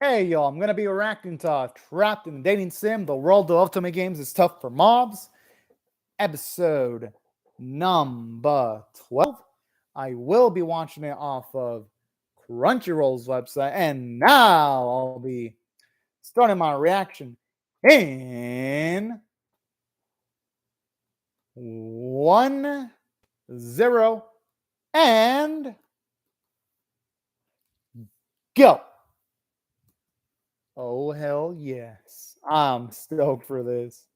Hey y'all, I'm gonna be reacting to Trapped in the Dating Sim, the world of Otome games is tough for mobs. Episode number 12. I will be watching it off of Crunchyroll's website, and now I'll be starting my reaction in 1-0 and go. Oh hell yes. I'm stoked for this.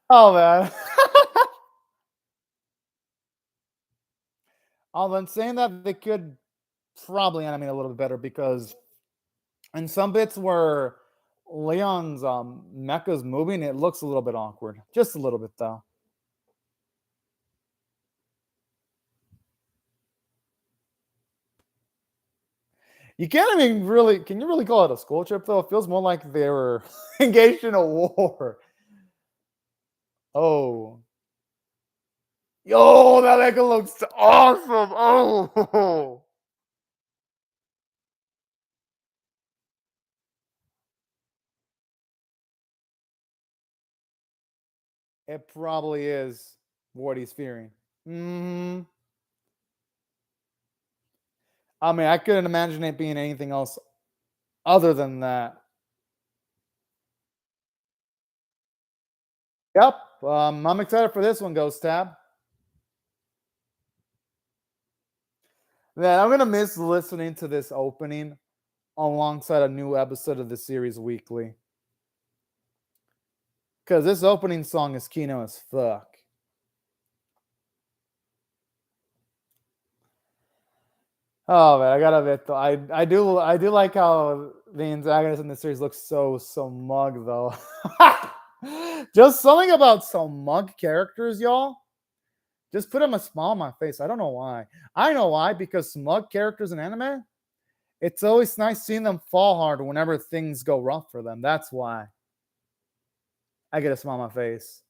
Oh man. I'm saying that they could probably animate a little bit better because in some bits where Leon's mecha's moving, it looks a little bit awkward. Just a little bit though. You can't even really can you really call it a school trip though? It feels more like they were engaged in a war. Oh. Yo, that mecha looks awesome. Oh. It probably is what he's fearing. Hmm. I mean, I couldn't imagine it being anything else other than that. Yep. I'm excited for this one, Ghost Tab. Man, I'm gonna miss listening to this opening alongside a new episode of the series weekly. Cause this opening song is Kino as fuck. Oh man, I gotta admit though, I do like how the antagonist in the series looks so mug though. Just something about some mug characters, y'all. Just put them a smile on my face. I don't know why. I know why, because smug characters in anime, it's always nice seeing them fall hard whenever things go rough for them. That's why I get a smile on my face.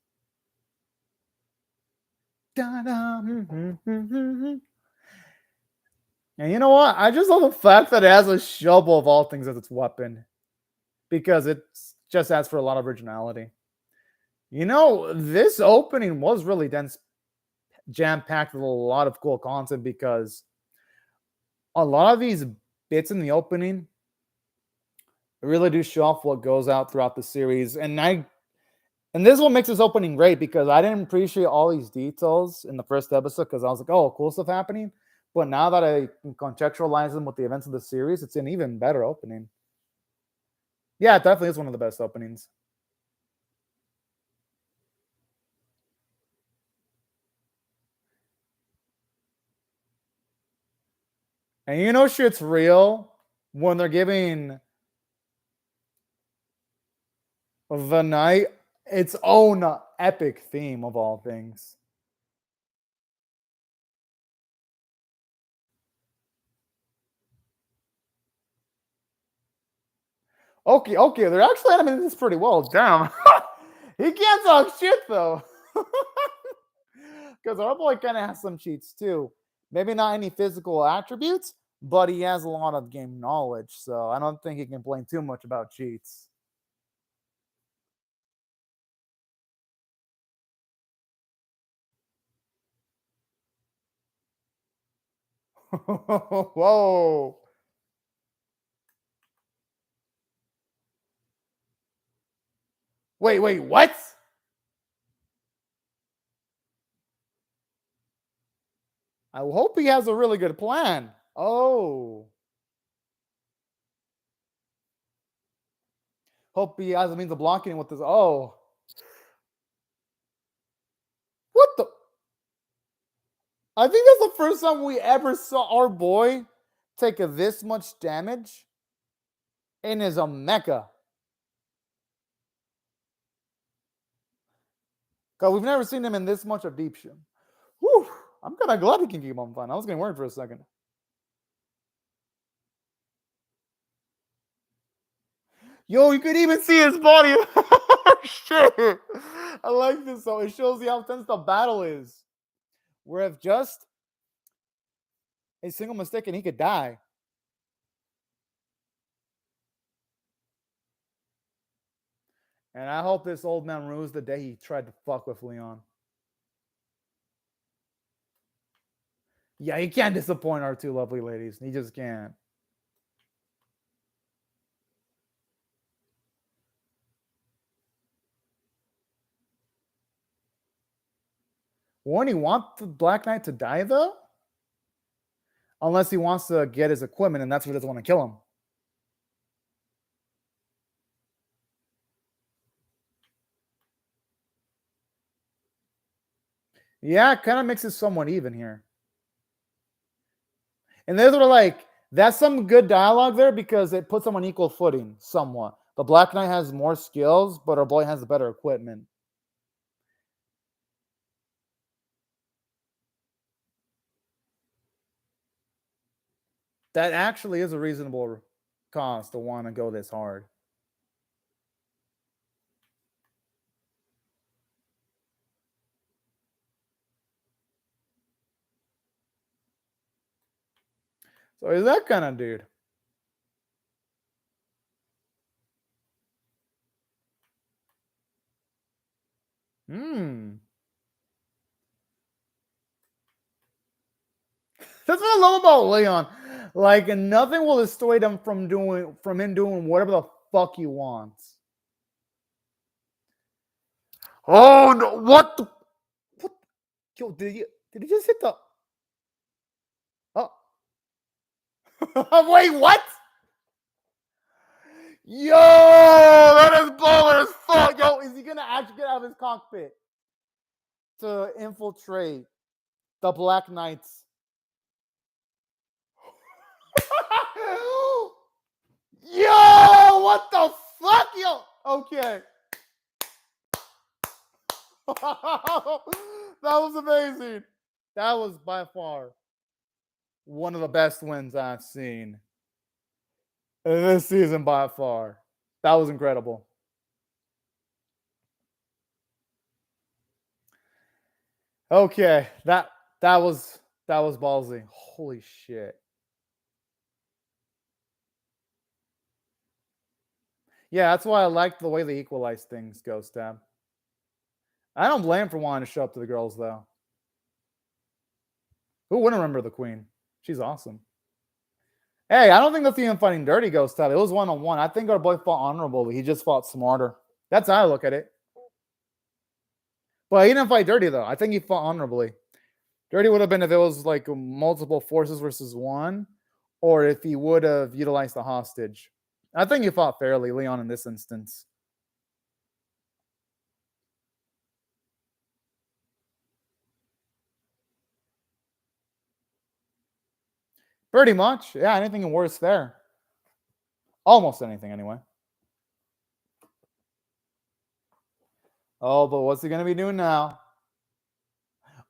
And you know what? I just love the fact that it has a shovel of all things as its weapon because it just adds for a lot of originality. You know, this opening was really dense, jam packed with a lot of cool content because a lot of these bits in the opening really do show off what goes out throughout the series. And this is what makes this opening great because I didn't appreciate all these details in the first episode because I was like, oh, cool stuff happening. But now that I can contextualize them with the events of the series, it's an even better opening. Yeah, it definitely is one of the best openings. And you know shit's real when they're giving the night its own epic theme of all things. Okay, they're actually animating this pretty well. Damn. He can't talk shit though. Because our boy kind of has some cheats too. Maybe not any physical attributes, but he has a lot of game knowledge. So I don't think he can complain too much about cheats. Whoa. Wait, what? I hope he has a really good plan. Oh. Hope he has a means of blocking with this. Oh. What the? I think that's the first time we ever saw our boy take this much damage in his mecha. Because we've never seen him in this much of deep shit. Whew. I'm kind of glad he can keep on flying. I was getting worried for a second. Yo, you could even see his body. Shit. I like this. So it shows you how tense the battle is. Where if just A single mistake and he could die. And I hope this old man rues the day he tried to fuck with Leon. Yeah, he can't disappoint our two lovely ladies. He just can't. Wouldn't he want the Black Knight to die, though? Unless he wants to get his equipment, and that's what doesn't want to kill him. Yeah, it kind of makes it somewhat even here. And there's sort of like, that's some good dialogue there because it puts them on equal footing somewhat. The Black Knight has more skills, but our boy has the better equipment. That actually is a reasonable cost to want to go this hard. So he's that kind of dude. That's what I love about Leon. Like, and nothing will dissuade him from him doing whatever the fuck he wants. Oh no! What the? What? Yo, did he just hit the? Oh, wait, what? Yo, that is baller as fuck. Yo, is he gonna actually get out of his cockpit to infiltrate the Black Knights? Yo, what the fuck, yo? Okay. That was amazing. That was by far one of the best wins I've seen in this season by far. That was incredible. Okay, that was ballsy. Holy shit. Yeah, that's why I like the way they equalize things, Ghost Tab. I don't blame him for wanting to show up to the girls, though. Who wouldn't remember the Queen? She's awesome. Hey, I don't think that's even fighting dirty, Ghost Tab. It was 1-on-1. I think our boy fought honorably. He just fought smarter. That's how I look at it. But he didn't fight dirty, though. I think he fought honorably. Dirty would have been if it was like multiple forces versus one, or if he would have utilized the hostage. I think he fought fairly, Leon, in this instance. Pretty much. Yeah, anything worse there. Almost anything, anyway. Oh, but what's he going to be doing now?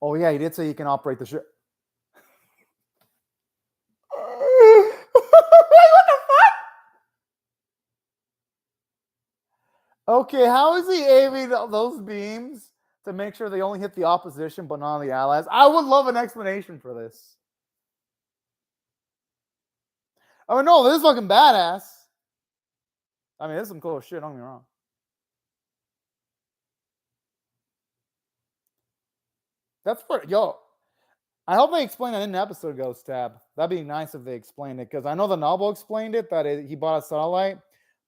Oh, yeah, he did say he can operate the ship. What the fuck? Okay, how is he aiming those beams to make sure they only hit the opposition but not the allies? I would love an explanation for this. Oh, no, this is fucking badass. I mean, this is some cool shit, don't get me wrong. That's for yo. I hope they explain that in the episode, Ghost Tab. That'd be nice if they explained it because I know the novel explained it that he bought a satellite,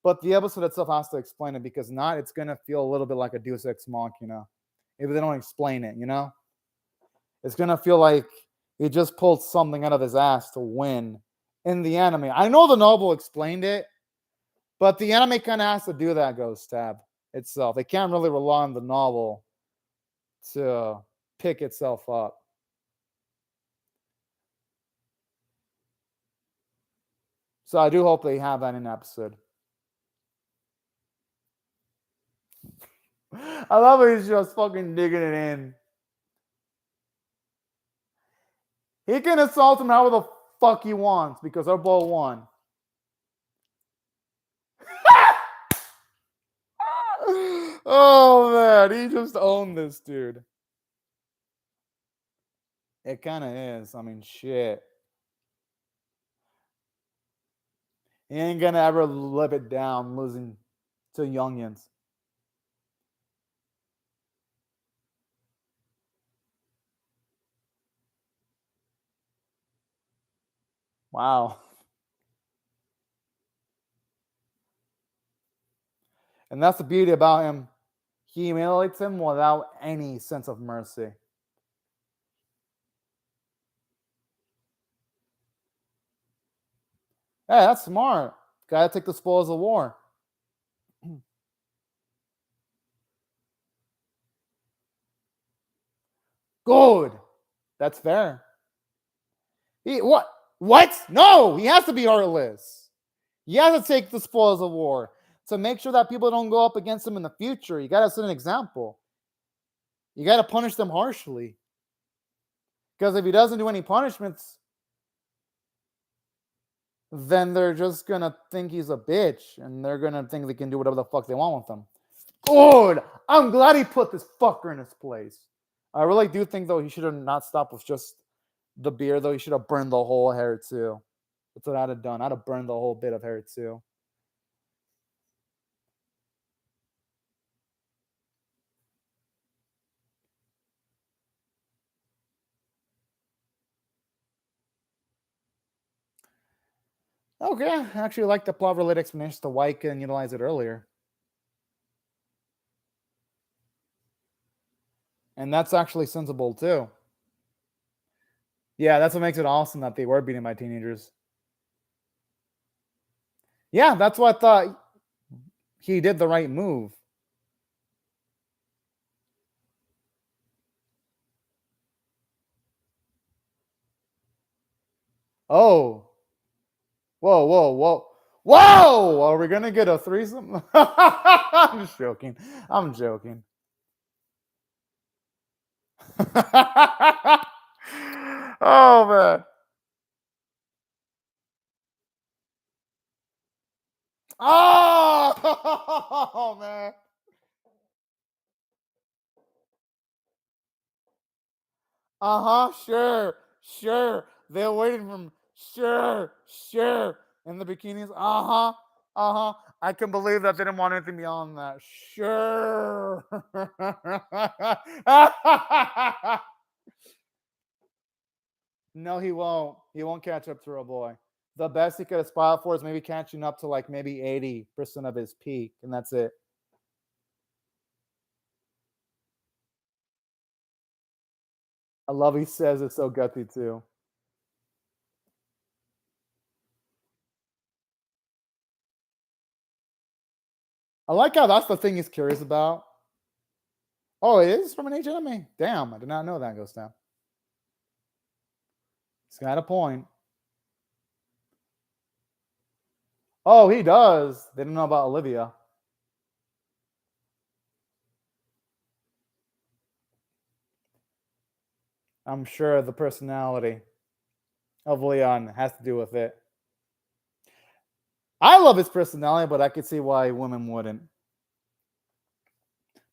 but the episode itself has to explain it because not it's gonna feel a little bit like a Deus Ex Machina if they don't explain it. You know, it's gonna feel like he just pulled something out of his ass to win in the anime. I know the novel explained it, but the anime kind of has to do that, Ghost Tab itself. They can't really rely on the novel to pick itself up. So I do hope they have that in the episode. I love it. He's just fucking digging it in. He can assault him however the fuck he wants because our boy won. Oh, man. He just owned this dude. It kind of is. I mean, shit. He ain't gonna ever live it down losing to youngins. Wow. And that's the beauty about him. He humiliates him without any sense of mercy. Hey, that's smart. Gotta take the spoils of war. Good. That's fair. What? What? No, he has to be heartless. He has to take the spoils of war to make sure that people don't go up against him in the future. You gotta set an example. You gotta punish them harshly. Because if he doesn't do any punishments, then they're just gonna think he's a bitch and they're gonna think they can do whatever the fuck they want with him. Good. I'm glad he put this fucker in his place. I really do think though he should have not stopped with just the beer though. He should have burned the whole hair too. That's what I'd have done. I'd have burned the whole bit of hair too. Okay, I actually like the plot related explanation to why he can utilize it earlier. And that's actually sensible too. Yeah, that's what makes it awesome that they were beaten by teenagers. Yeah, that's what I thought he did the right move. Oh, whoa, whoa, whoa. Whoa! Are we gonna get a threesome? I'm just joking. I'm joking. Oh man. Oh, man. Uh-huh, sure, sure. They're waiting for him. Sure, sure. In the bikinis. Uh-huh. Uh-huh. I can believe that they didn't want anything beyond that. Sure. No, he won't. He won't catch up to a boy. The best he could aspire for is maybe catching up to like maybe 80% of his peak, and that's it. I love he says it's so gutsy too. I like how that's the thing he's curious about. Oh, it is from an age anime. Damn, I did not know that goes down. He's got a point. Oh, he does. They don't know about Olivia. I'm sure the personality of Leon has to do with it. I love his personality, but I could see why women wouldn't.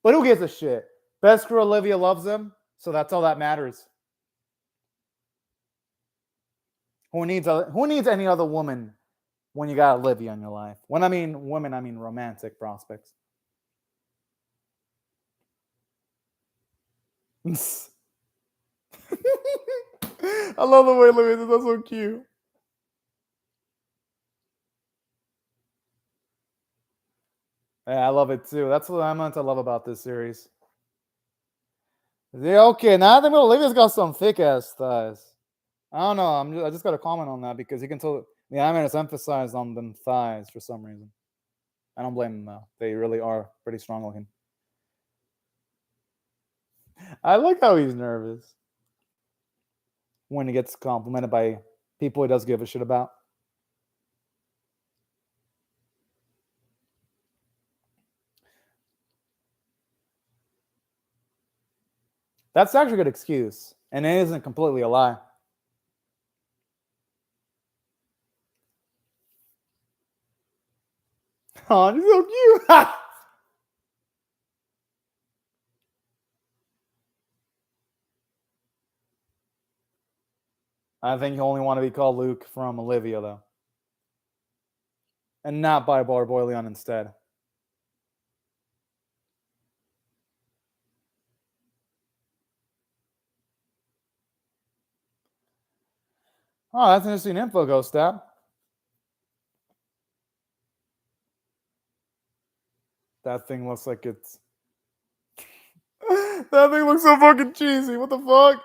But who gives a shit? Best girl Olivia loves him, so that's all that matters. Who needs any other woman when you got Olivia in your life? When I mean women, I mean romantic prospects. I love the way Olivia is. That's so cute. Yeah, I love it too. That's what I'm meant to love about this series. Yeah, okay, now I think Olivia's got some thick ass thighs. I don't know. I just got to comment on that because you can tell the anime is emphasized on them thighs for some reason. I don't blame them though. They really are pretty strong looking. I like how he's nervous when he gets complimented by people he does give a shit about. That's actually a good excuse, and it isn't completely a lie. Oh, he's so cute. I think you only want to be called Luke from Olivia, though. and not buy Barboilion instead. Oh, that's interesting info, Ghost Stab. That thing looks like it's. That thing looks so fucking cheesy. What the fuck?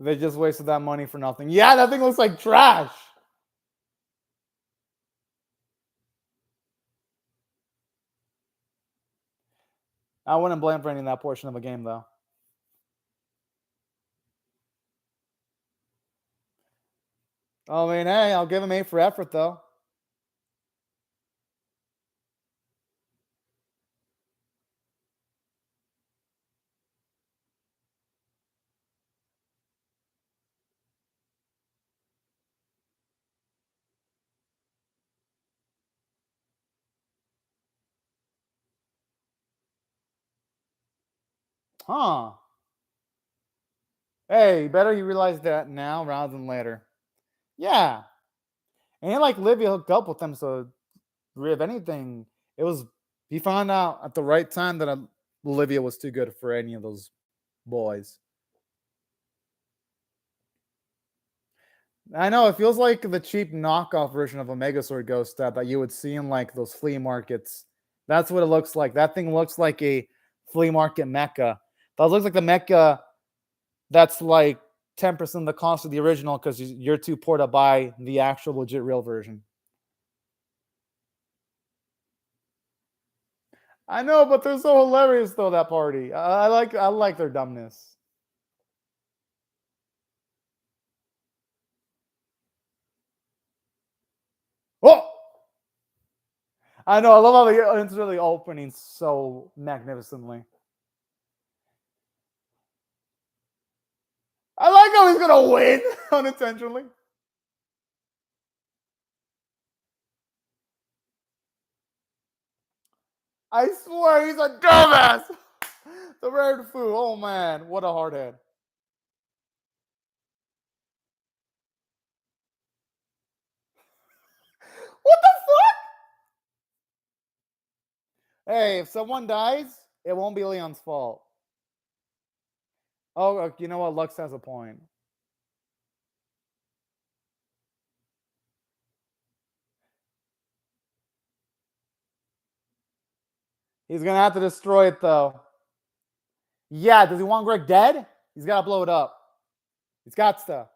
They just wasted that money for nothing. Yeah, that thing looks like trash. I wouldn't blame for any of that portion of the game, though. I mean, hey, I'll give him A for effort, though. Huh. Hey, better you realize that now rather than later. Yeah. And like Livia hooked up with him, so if anything, it was he found out at the right time that Olivia was too good for any of those boys. I know it feels like the cheap knockoff version of a Megazord Ghost Step that you would see in like those flea markets. That's what it looks like. That thing looks like a flea market mecha. That looks like the mecha that's like 10% the cost of the original because you're too poor to buy the actual legit real version. I know, but they're so hilarious though. That party, I like their dumbness. Oh, I know. I love how they enter the opening so magnificently. I like how he's gonna win unintentionally. I swear he's a dumbass. The rare foo. Oh man, what a hardhead. What the fuck? Hey, if someone dies, it won't be Leon's fault. Oh, you know what? Lux has a point. He's gonna have to destroy it though. Yeah, does he want Greg dead? He's gotta blow it up. He's got to.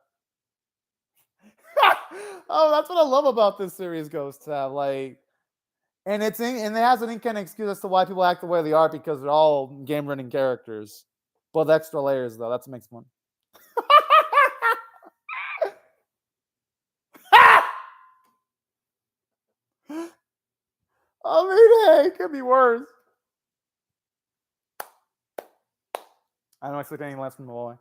Oh, that's what I love about this series, Ghost. And and it has an kind of excuse as to why people act the way they are because they're all game running characters. But the extra layers though, that's what makes one. I mean, hey, it could be worse. I don't expect anything less from the boy.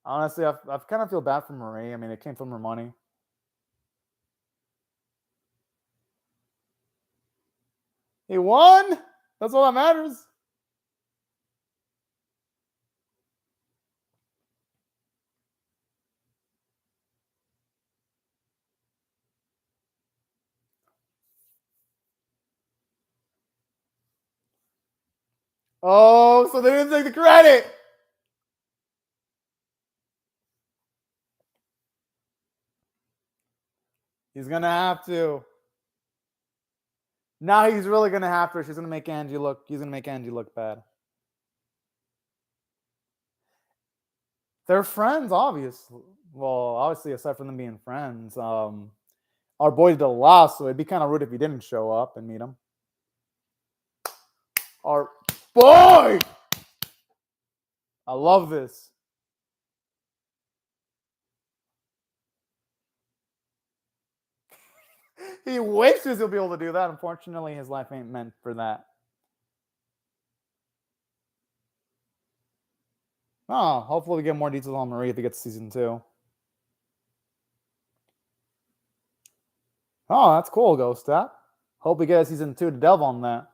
Honestly, I've kind of feel bad for Marie. I mean, it came from her money. He won. That's all that matters. Oh, so they didn't take the credit. He's gonna have to. Now he's really gonna have to. She's gonna make Angie look. He's gonna make Angie look bad. They're friends, obviously. Well, obviously, aside from them being friends, our boy did a lot, so it'd be kind of rude if he didn't show up and meet him. Our boy, I love this. He wishes he'll be able to do that. Unfortunately, his life ain't meant for that. Oh, hopefully we get more details on Marie if we get to season 2. Oh, that's cool, Ghost Stat. Hope we get a season 2 to delve on that.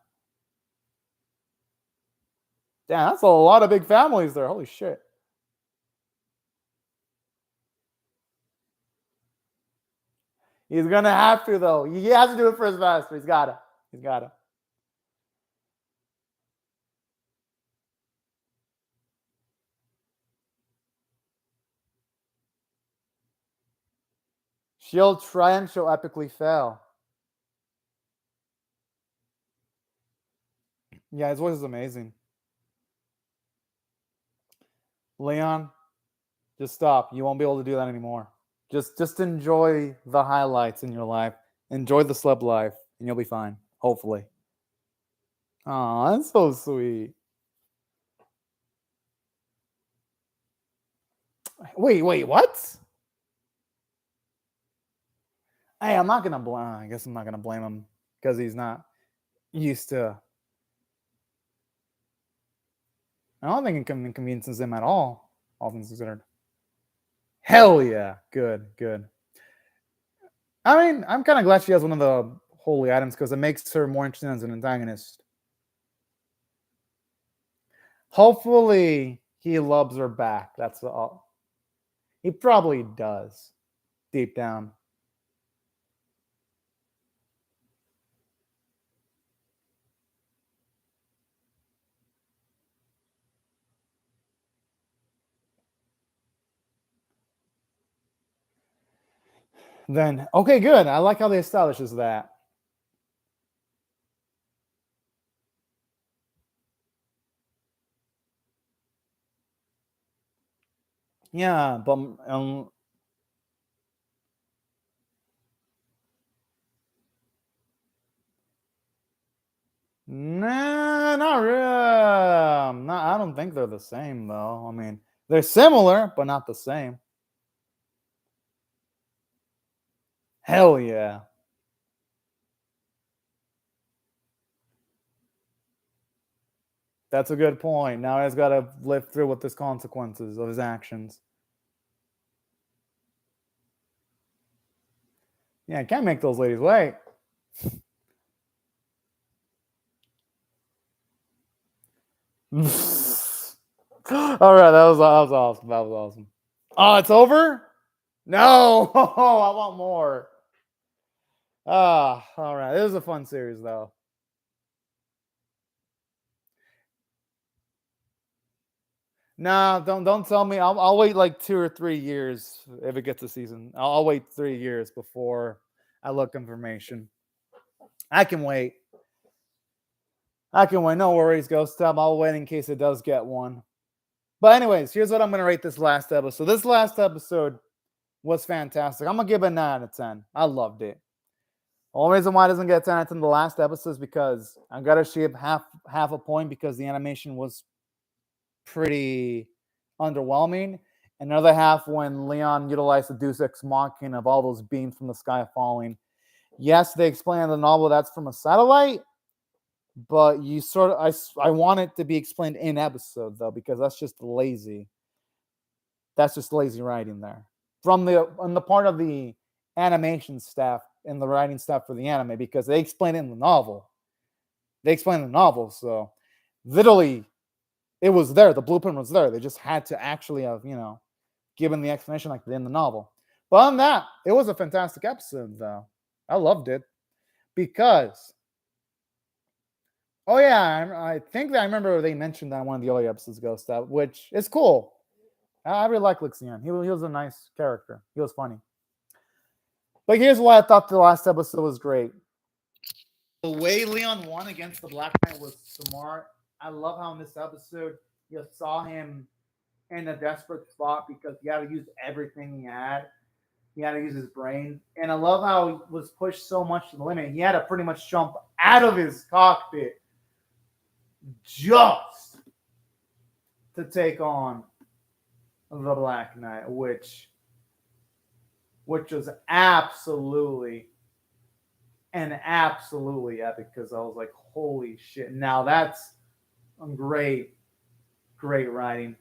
Damn, that's a lot of big families there. Holy shit. He's gonna have to though. He has to do it for his master. He's gotta. He's gotta. She'll try and she'll epically fail. Yeah, his voice is amazing. Leon, just stop. You won't be able to do that anymore. Just enjoy the highlights in your life. Enjoy the celeb life, and you'll be fine. Hopefully. Oh, that's so sweet. Wait, what? Hey, I'm not gonna blame. I guess I'm not gonna blame him because he's not used to. I don't think it inconveniences him at all. All things considered. Hell yeah, good. I mean, I'm kind of glad she has one of the holy items because it makes her more interesting as an antagonist. Hopefully, he loves her back. That's all. He probably does, deep down. Then, okay, good. I like how they establishes that. Yeah, but nah, not really. I don't think they're the same though. I mean, they're similar, but not the same. Hell yeah. That's a good point. Now he's got to live through with the consequences of his actions. Yeah, can't make those ladies wait. All right, that was awesome. That was awesome. Oh, it's over? No, I want more. Ah, all right. This is a fun series though. Nah, don't tell me. I'll wait like 2 or 3 years if it gets a season. I'll wait 3 years before I look information. I can wait. I can wait. No worries, Ghost Tub. I'll wait in case it does get one. But anyways, here's what I'm gonna rate this last episode. This last episode was fantastic. I'm gonna give it a 9 out of 10. I loved it. Only reason why it doesn't get 10 out of 10 the last episode is because I gotta shave half a point because the animation was pretty underwhelming. Another half when Leon utilized the Deus Ex Machina of all those beams from the sky falling. Yes, they explain in the novel that's from a satellite, but you sort of I want it to be explained in episode though because that's just lazy. That's just lazy writing there from the on the part of the animation staff and the writing staff for the anime because they explain it in the novel. They explain the novel, so literally it was there. The blueprint was there. They just had to actually have given the explanation like in the novel. But on that, it was a fantastic episode though. I loved it because oh yeah, I think that I remember they mentioned that in one of the early episodes ago stuff, which is cool. I really like Lixian. He was a nice character. He was funny. But here's why I thought the last episode was great. The way Leon won against the Black Knight was smart. I love how in this episode you saw him in a desperate spot because he had to use everything he had. He had to use his brain. And I love how he was pushed so much to the limit. He had to pretty much jump out of his cockpit just to take on the Black Knight, which was absolutely epic because I was like, holy shit. Now that's great writing.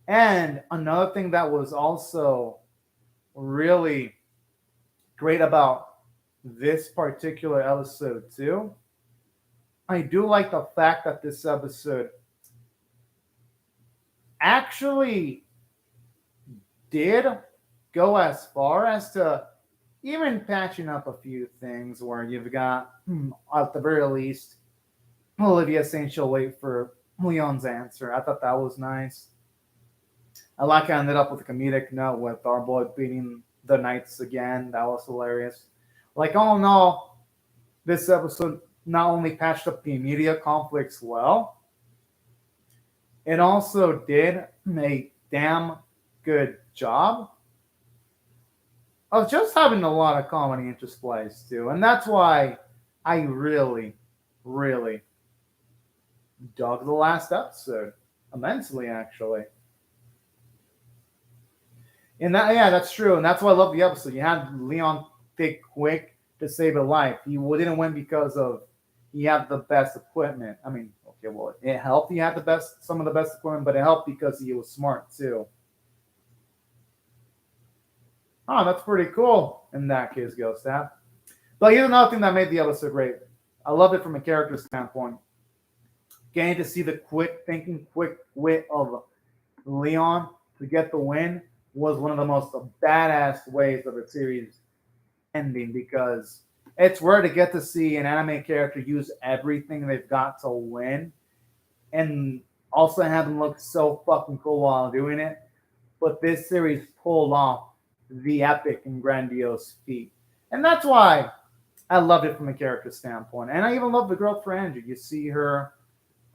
And another thing that was also really great about this particular episode too. I do like the fact that this episode actually did go as far as to even patching up a few things where you've got, at the very least, Olivia saying she'll wait for Leon's answer. I thought that was nice. I like how I ended up with a comedic note with our boy beating the Knights again. That was hilarious. Like, oh no, this episode not only patched up the immediate conflicts well, it also did a damn good job of just having a lot of comedy intersplice too. And that's why I really, really dug the last episode immensely, actually. And that, yeah, that's true. And that's why I love the episode. You had Leon pick quick to save a life. He didn't win because of he had the best equipment. I mean, okay, well, it helped. He had some of the best equipment, but it helped because he was smart too. Oh, that's pretty cool in that case, Ghost App. But here's another thing that made the episode great. I loved it from a character standpoint. Getting to see the quick thinking, quick wit of Leon to get the win was one of the most badass ways of the series ending, because it's rare to get to see an anime character use everything they've got to win and also have them look so fucking cool while doing it. But this series pulled off the epic and grandiose feat. And that's why I loved it from a character standpoint. And I even love the growth for Andrew. You see her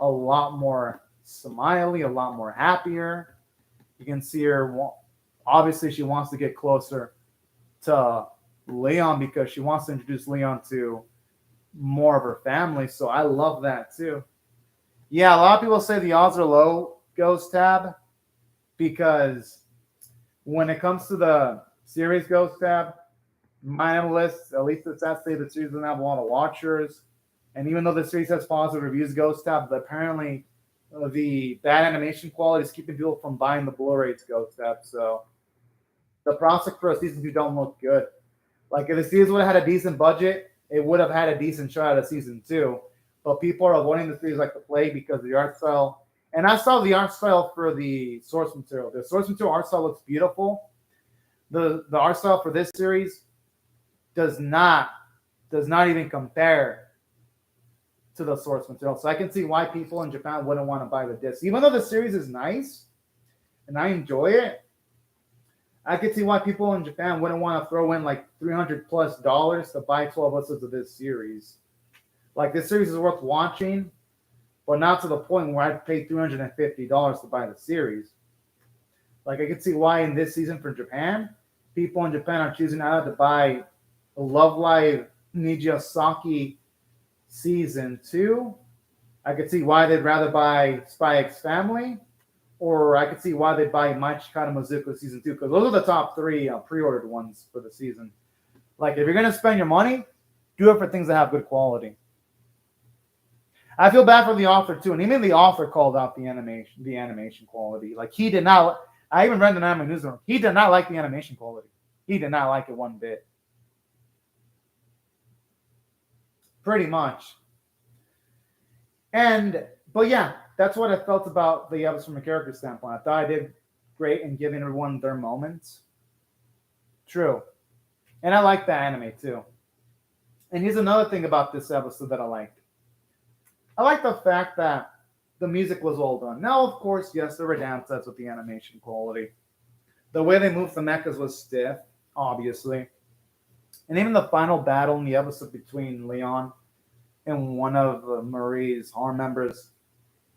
a lot more smiley, a lot more happier. You can see her, obviously, she wants to get closer to Leon because she wants to introduce Leon to more of her family. So I love that too. Yeah, a lot of people say the odds are low, Ghost Tab, because when it comes to the series Ghost Tab, my analysts, at least it's that say the series doesn't have a lot of watchers. And even though the series has positive reviews, Ghost Tab, apparently the bad animation quality is keeping people from buying the Blu-rays Ghost Tab. So the prospects for a season 2 don't look good. Like, if the series would have had a decent budget, it would have had a decent shot at a season 2. But people are avoiding the series like the plague because of the art style. And I saw the art style for the source material. The source material art style looks beautiful. The art style for this series does not even compare to the source material. So I can see why people in Japan wouldn't want to buy the disc. Even though the series is nice and I enjoy it, I could see why people in Japan wouldn't want to throw in like $300+ to buy 12 episodes of this series. Like, this series is worth watching, but not to the point where I'd pay $350 to buy the series. Like, I could see why in this season for Japan, people in Japan are choosing either to buy Love Live Nijisaki Season 2. I could see why they'd rather buy Spy X Family, or I could see why they'd buy My Chikara Mizuku Season 2, because those are the top 3 pre-ordered ones for the season. Like, if you're going to spend your money, do it for things that have good quality. I feel bad for the author too, and even the author called out the animation quality. Like, he did not. I even read the anime newsroom. He did not like the animation quality. He did not like it one bit. Pretty much. But yeah, that's what I felt about the episode from a character standpoint. I thought I did great in giving everyone their moments. True. And I like the anime too. And here's another thing about this episode that I liked. I like the fact that the music was well done. Now, of course, yes, there were downsides with the animation quality. The way they moved the mechas was stiff, obviously. And even the final battle in the episode between Leon and one of Marie's arm members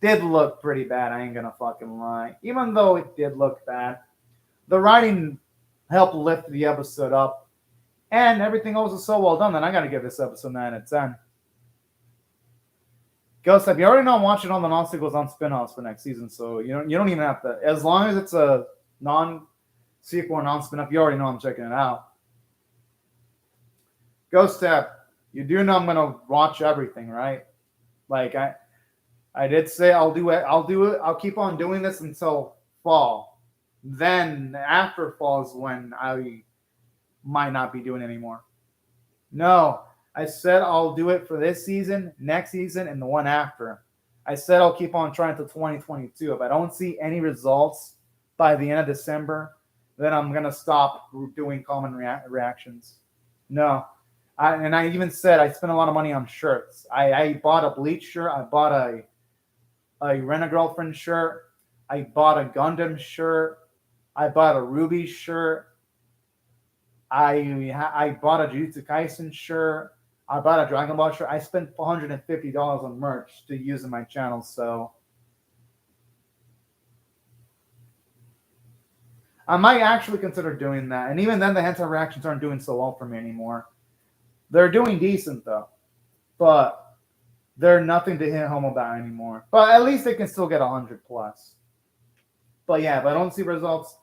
did look pretty bad, I ain't gonna fucking lie. Even though it did look bad, the writing helped lift the episode up. And everything else was so well done that I gotta give this episode 9 out of 10. Ghost Up, you already know I'm watching all the non-sequels on spin-offs for next season, so you don't even have to. As long as it's a non-sequel or non-spin-off, you already know I'm checking it out. Ghost Step, you do know I'm gonna watch everything, right? Like, I did say I'll do it. I'll keep on doing this until fall. Then after fall is when I might not be doing anymore. No, I said I'll do it for this season, next season, and the one after. I said I'll keep on trying until 2022. If I don't see any results by the end of December, then I'm gonna stop doing common reactions. No, and I even said I spent a lot of money on shirts. I bought a Bleach shirt. I bought a Rent a Girlfriend shirt. I bought a Gundam shirt. I bought a Ruby shirt. I bought a Jujutsu Kaisen shirt. I bought a Dragon Ball shirt. I spent $450 on merch to use in my channel. So I might actually consider doing that. And even then, the hentai reactions aren't doing so well for me anymore. They're doing decent though, but they're nothing to hit home about anymore. But at least they can still get 100 plus. But yeah, if I don't see results,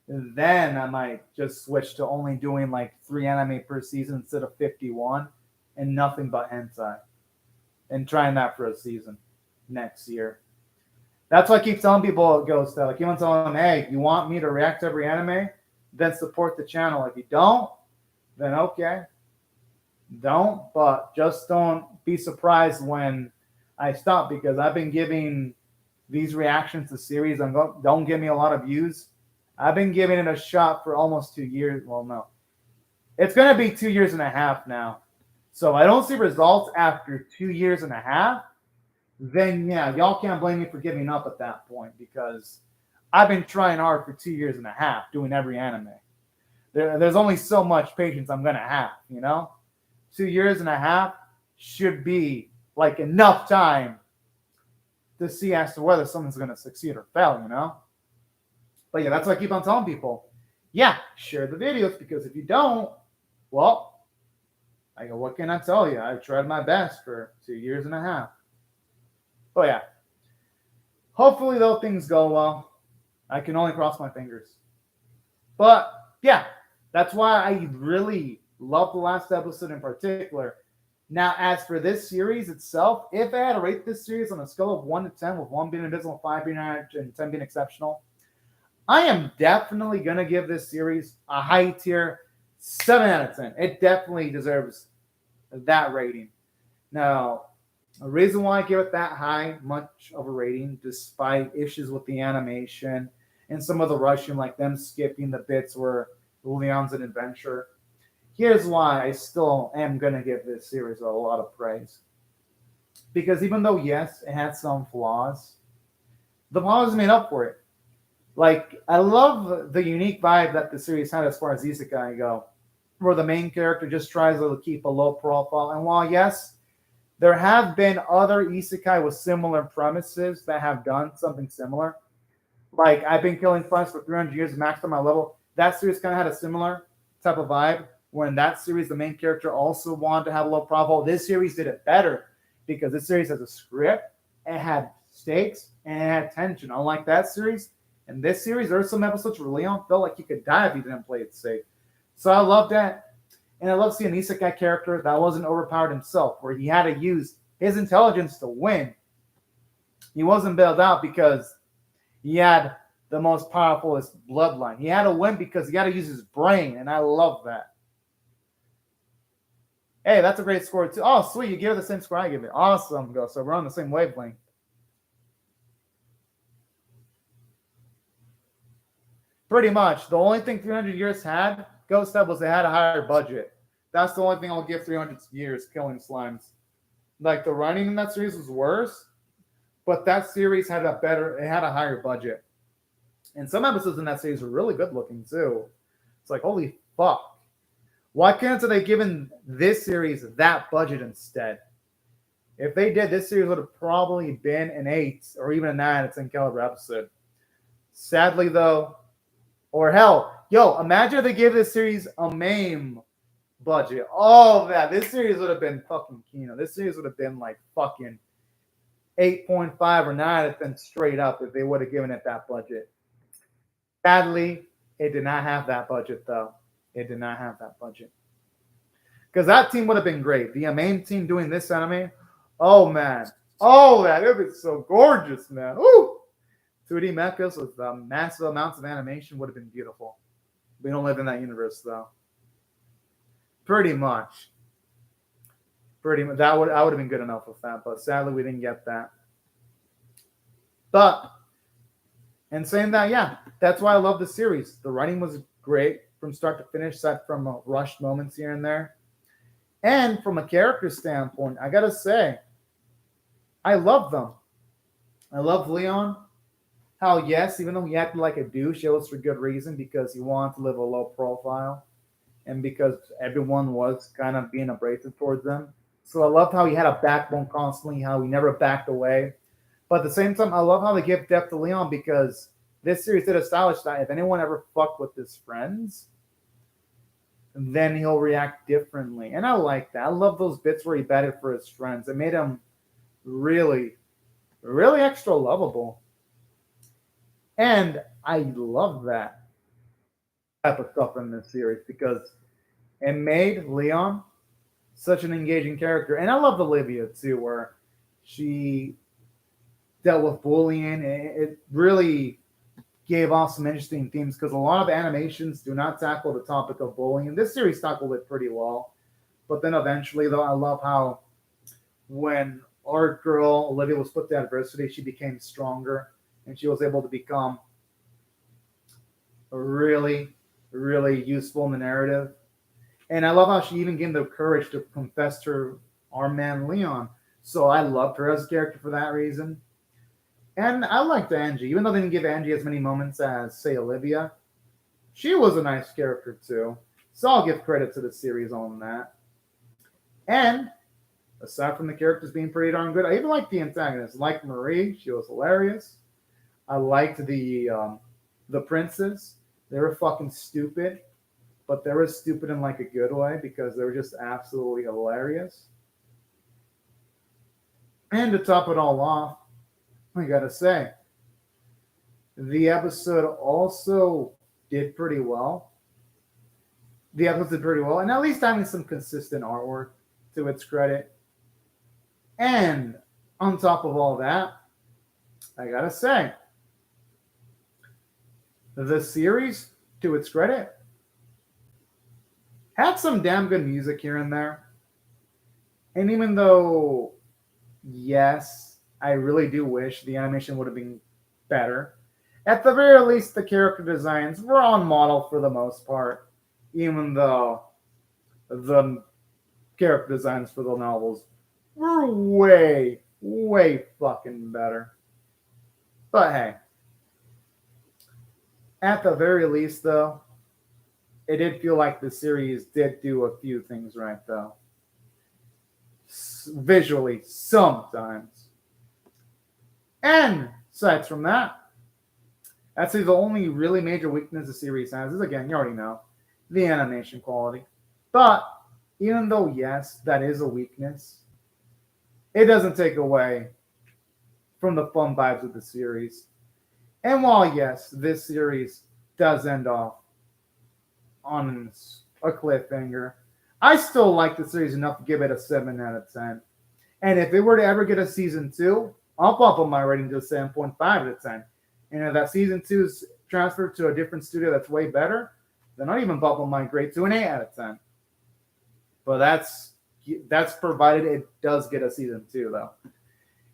then I might just switch to only doing like 3 anime per season instead of 51 and nothing but hentai. And trying that for a season next year. That's why I keep telling people, Ghost, that like, you want to tell them, hey, you want me to react to every anime? Then support the channel. If you don't, then okay. Don't, but just don't be surprised when I stop, because I've been giving these reactions to series and don't give me a lot of views. I've been giving it a shot for almost 2 years. Well, no. It's going to be 2 years and a half now. So if I don't see results after 2 years and a half, then yeah, y'all can't blame me for giving up at that point, because I've been trying hard for 2 years and a half doing every anime. There's only so much patience I'm going to have, you know? 2 years and a half should be like enough time to see as to whether someone's going to succeed or fail, you know? But yeah, that's why I keep on telling people, yeah, share the videos, because if you don't, well, I go, what can I tell you? I've tried my best for 2 years and a half. But yeah, hopefully though things go well. I can only cross my fingers. But yeah, that's why I really love the last episode in particular. Now, as for this series itself, if I had to rate this series on a scale of 1 to 10, with 1 being abysmal, 5 being average, and 10 being exceptional, I am definitely going to give this series a high tier 7 out of 10. It definitely deserves that rating. Now, a reason why I give it that high, much of a rating, despite issues with the animation and some of the rushing, like them skipping the bits where Leon's an adventure. Here's why I still am going to give this series a lot of praise. Because even though, yes, it had some flaws, the flaws made up for it. Like, I love the unique vibe that the series had as far as Isekai go, where the main character just tries to keep a low profile. And while, yes, there have been other Isekai with similar premises that have done something similar, like I've been killing flies for 300 years, maxed on my level. That series kind of had a similar type of vibe, where in that series, the main character also wanted to have a low profile. This series did it better, because this series has a script, it had stakes, and it had tension. Unlike that series, in this series, there are some episodes where Leon felt like he could die if he didn't play it safe. So I love that. And I love seeing an Isekai character that wasn't overpowered himself, where he had to use his intelligence to win. He wasn't bailed out because he had the most powerful bloodline. He had to win because he had to use his brain, and I love that. Hey, that's a great score too. Oh, sweet, you give it the same score I give it. Awesome, go. So we're on the same wavelength. Pretty much. The only thing 300 Years had, Ghost Step, was they had a higher budget. That's the only thing I'll give 300 Years, Killing Slimes. Like, the writing in that series was worse, but that series had it had a higher budget. And some episodes in that series were really good looking too. It's like, holy fuck. Why can't they given this series that budget instead? If they did, this series would have probably been an 8 or even a 9 out of 10 caliber episode. Sadly, though, or hell, yo, imagine if they gave this series a MAME budget. Oh, man, this series would have been fucking Kino. This series would have been like fucking 8.5 or 9 out of 10 straight up if they would have given it that budget. Sadly, it did not have that budget, though. It did not have that budget. Because that team would have been great. The main team doing this anime, oh, man. Oh, man, it would be so gorgeous, man. Ooh! 2D mechas with massive amounts of animation would have been beautiful. We don't live in that universe, though. Pretty much. Pretty much that would I would have been good enough with that, but sadly we didn't get that. But and saying that, yeah, that's why I love the series. The writing was great from start to finish, aside from rushed moments here and there. And from a character standpoint, I gotta say, I love them. I love Leon. How yes, even though he acted like a douche, it was for good reason because he wanted to live a low profile and because everyone was kind of being abrasive towards them. So I loved how he had a backbone constantly, how he never backed away. But at the same time, I love how they give depth to Leon because this series did establish that if anyone ever fucked with his friends, then he'll react differently. And I like that. I love those bits where he batted for his friends. It made him really, really extra lovable. And I love that type of stuff in this series because it made Leon such an engaging character. And I love Olivia too, where she dealt with bullying. It really gave off some interesting themes because a lot of animations do not tackle the topic of bullying. This series tackled it pretty well. But then eventually, though, I love how when our girl Olivia was put to adversity, she became stronger and she was able to become really, really useful in the narrative. And I love how she even gained the courage to confess to our man Leon. So I loved her as a character for that reason. And I liked Angie, even though they didn't give Angie as many moments as, say, Olivia. She was a nice character too. So I'll give credit to the series on that. And aside from the characters being pretty darn good, I even liked the antagonist. Like Marie, she was hilarious. I liked the princes. They were fucking stupid, but they were stupid in like a good way because they were just absolutely hilarious. And to top it all off, I gotta say, the episode also did pretty well. The episode did pretty well, and at least having some consistent artwork to its credit. And on top of all that, I gotta say, the series, to its credit, had some damn good music here and there. And even though, yes, I really do wish the animation would have been better, at the very least, the character designs were on model for the most part, even though the character designs for the novels were way, way fucking better. But hey, at the very least, though, it did feel like the series did do a few things right, though. Visually, sometimes. And aside from that, I'd say the only really major weakness the series has is, again, you already know, the animation quality. But even though, yes, that is a weakness, it doesn't take away from the fun vibes of the series. And while, yes, this series does end off on a cliffhanger, I still like the series enough to give it a 7 out of 10. And if it were to ever get a season 2, I'll bump up my rating to a 7.5 out of 10. And if that season 2 is transferred to a different studio that's way better, then I'll even bump up my grade to an 8 out of 10. But that's provided it does get a season 2, though.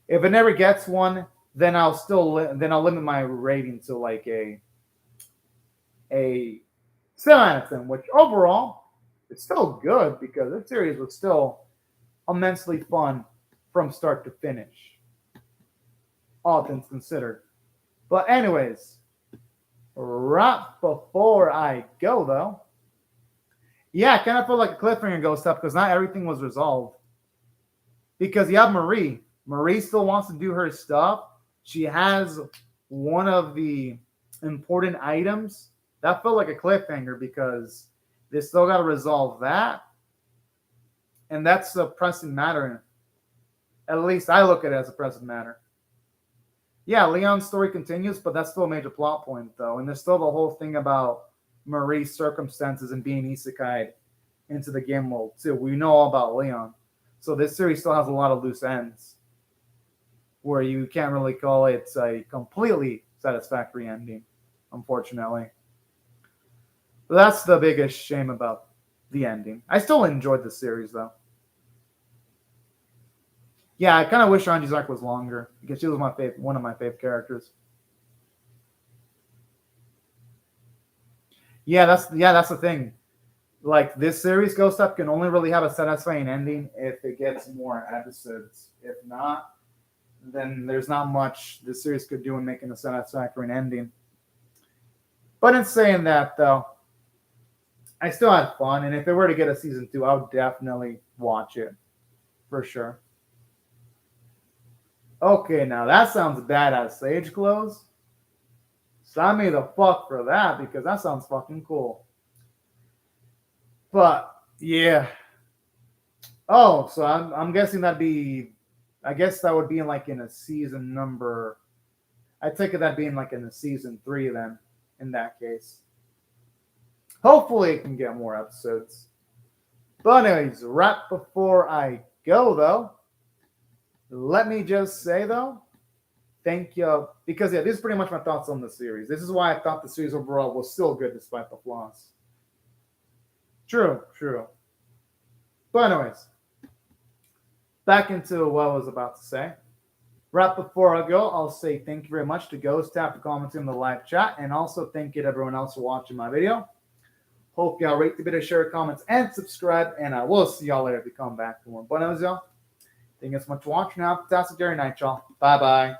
If it never gets one, then I'll limit my rating to like a 7 out of 10, which overall is still good because this series was still immensely fun from start to finish, all things considered. But anyways, right before I go though, yeah, I kind of feel like a cliffhanger ghost stuff because not everything was resolved. Because you have Marie. Marie still wants to do her stuff. She has one of the important items. That felt like a cliffhanger because they still got to resolve that. And that's a pressing matter. At least I look at it as a pressing matter. Yeah, Leon's story continues, but that's still a major plot point, though. And there's still the whole thing about Marie's circumstances and being isekai'd into the game world, too. We know all about Leon. So this series still has a lot of loose ends where you can't really call it a completely satisfactory ending, unfortunately. But that's the biggest shame about the ending. I still enjoyed the series, though. Yeah, I kind of wish Anji's arc was longer because she was one of my favorite characters. Yeah, that's the thing. Like this series, Ghost Up can only really have a satisfying ending if it gets more episodes. If not, then there's not much this series could do in making a satisfactory ending. But in saying that, though, I still had fun, and if it were to get a season 2, I would definitely watch it for sure. Okay, now that sounds badass. Sage clothes. Sign me the fuck for that because that sounds fucking cool. But yeah. Oh, so I'm guessing I guess that would be in a season number. I take it that being like in a season 3 then. In that case, hopefully it can get more episodes. But anyways, right before I go though, let me just say though, thank you because this is pretty much my thoughts on the series. This is why I thought the series overall was still good despite the flaws. True. But anyways, back into what I was about to say. Right before I go, I'll say thank you very much to Ghost Tap for commenting in the live chat, and also thank you to everyone else for watching my video. Hope y'all rate the video, share, comments, and subscribe, and I will see y'all later if you come back for more. But anyways, y'all, thank you so much for watching. Have a fantastic day night, y'all. Bye-bye.